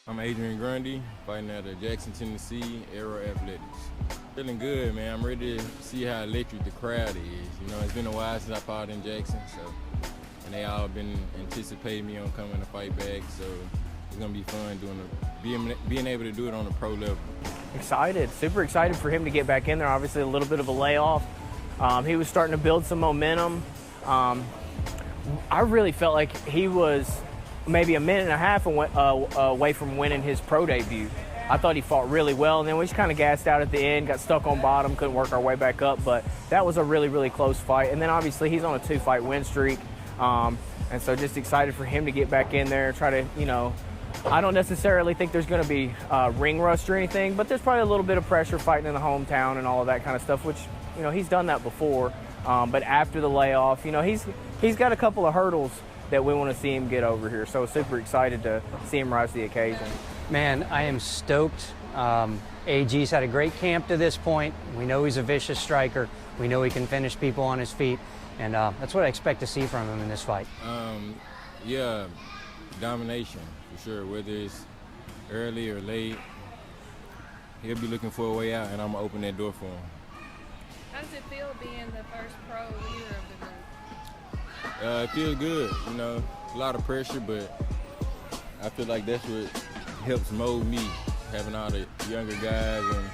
I'm Adryan Grundy, fighting out of Jackson, Tennessee, Aero Athletics. Feeling good, man. I'm ready to see how electric the crowd is. You know, it's been a while since I fought in Jackson, and they all been anticipating me on coming to fight back, so it's gonna be fun being able to do it on a pro level. Excited, super excited for him to get back in there. Obviously a little bit of a layoff. He was starting to build some momentum. I really felt like he was maybe a minute and a half away from winning his pro debut. I thought he fought really well, and then we just kind of gassed out at the end, got stuck on bottom, couldn't work our way back up, but that was a really, really close fight. And then obviously he's on a 2-fight win streak, and so just excited for him to get back in there, try to, you know, I don't necessarily think there's going to be ring rust or anything, but there's probably a little bit of pressure fighting in the hometown and all of that kind of stuff, which, you know, he's done that before. But after the layoff, you know, he's got a couple of hurdles that we want to see him get over here. So super excited to see him rise to the occasion. Man, I am stoked. AG's had a great camp to this point. We know he's a vicious striker. We know he can finish people on his feet. And that's what I expect to see from him in this fight. Yeah, domination, for sure. Whether it's early or late, he'll be looking for a way out, and I'm going to open that door for him. How does it feel being the first pro leader of the group? It feels good, you know, a lot of pressure, but I feel like that's what helps mold me, having all the younger guys and,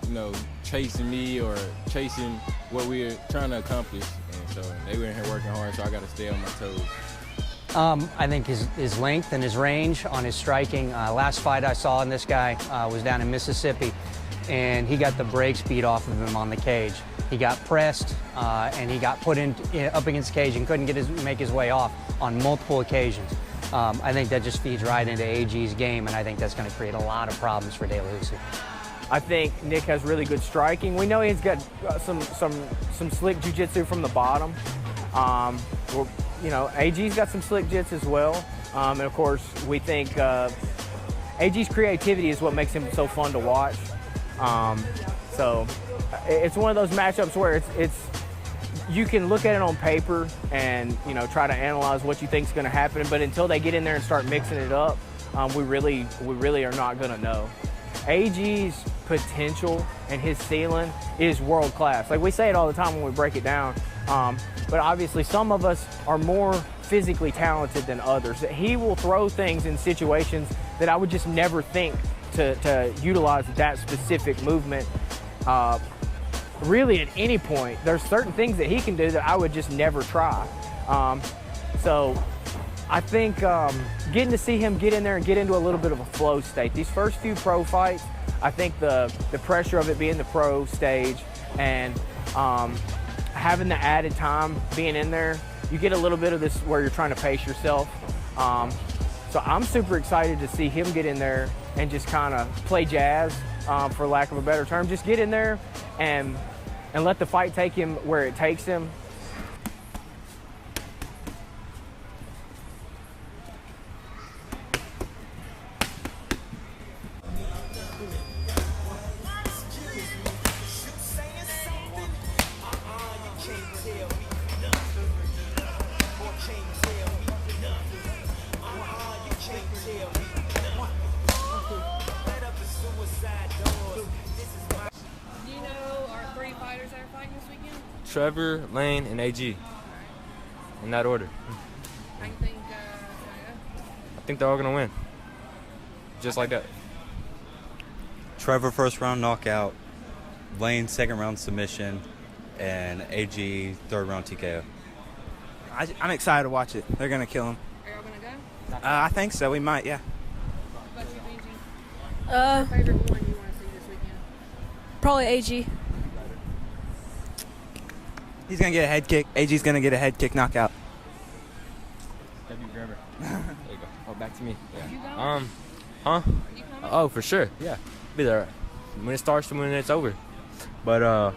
you know, chasing me or chasing what we're trying to accomplish. And so they were in here working hard, so I got to stay on my toes. I think his length and his range on his striking. Last fight I saw in this guy was down in Mississippi, and he got the brakes beat off of him on the cage. He got pressed, and he got put up against the cage and couldn't make his way off on multiple occasions. I think that just feeds right into AG's game, and I think that's going to create a lot of problems for Delahoussaye. I think Nick has really good striking. We know he's got some slick jiu-jitsu from the bottom. You know, AG's got some slick jits as well. And of course, we think AG's creativity is what makes him so fun to watch. So it's one of those matchups where it's you can look at it on paper and, you know, try to analyze what you think is going to happen, but until they get in there and start mixing it up, we really are not going to know. AG's potential and his ceiling is world class. Like we say it all the time when we break it down, but obviously some of us are more physically talented than others. He will throw things in situations that I would just never think to utilize that specific movement. Really at any point, there's certain things that he can do that I would just never try. So I think getting to see him get in there and get into a little bit of a flow state. These first few pro fights, I think the pressure of it being the pro stage and having the added time being in there, you get a little bit of this where you're trying to pace yourself. So I'm super excited to see him get in there and just kind of play jazz, for lack of a better term. Just get in there and let the fight take him where it takes him. Trevor, Lane, and AG, in that order. I think I think they're all gonna win, just like that. Trevor first round knockout, Lane second round submission, and AG third round TKO. I'm excited to watch it. They're gonna kill him. are y'all gonna go? I think so. We might, yeah. What about you, BG? Favorite one you want to see this weekend? Probably AG. He's gonna get a head kick. AG's gonna get a head kick knockout. W. Grammer. There you go. Oh, back to me. Yeah. You going? Huh? You coming? Oh, for sure. Yeah. Be there when it starts to when it's over. But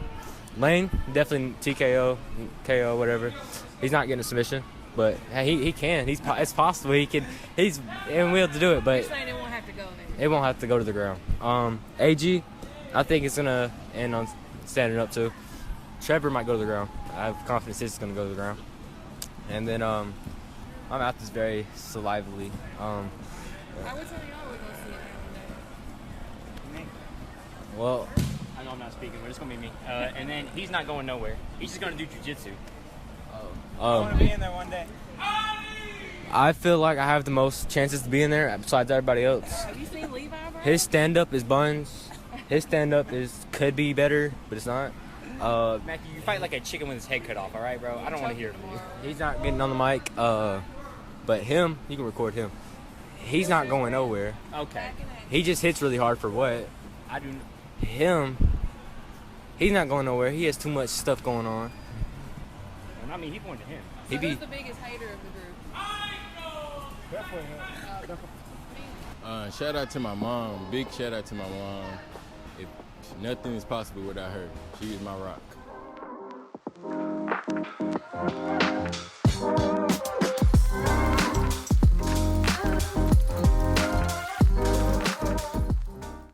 Lane definitely TKO, KO, whatever. He's not getting a submission, but he can. It's possible he can. He's and we'll to do it, but You're saying it won't have to go there. it won't have to go to the ground. AG, I think it's gonna end on standing up too. Trevor might go to the ground. I have confidence it's gonna go to the ground. And then my mouth is very salivally. I would tell y'all we're going to see it one day. Well, I know I'm not speaking, but it's gonna be me. And then he's not going nowhere. He's just gonna do jujitsu. I want to be in there one day. I feel like I have the most chances to be in there besides everybody else. Have you seen Levi, bro? His stand-up is buns. His stand-up could be better, but it's not. Matthew, you fight like a chicken with his head cut off, all right, bro? I don't want to hear it from you. He's not getting on the mic. But him, you can record him. He's not going nowhere. Okay. He just hits really hard for what? I do. Him, he's not going nowhere. He has too much stuff going on. And I mean, he pointed to him. So He be who's the biggest hater of the group? Shout out to my mom. Big shout out to my mom. If nothing is possible without her. She is my rock.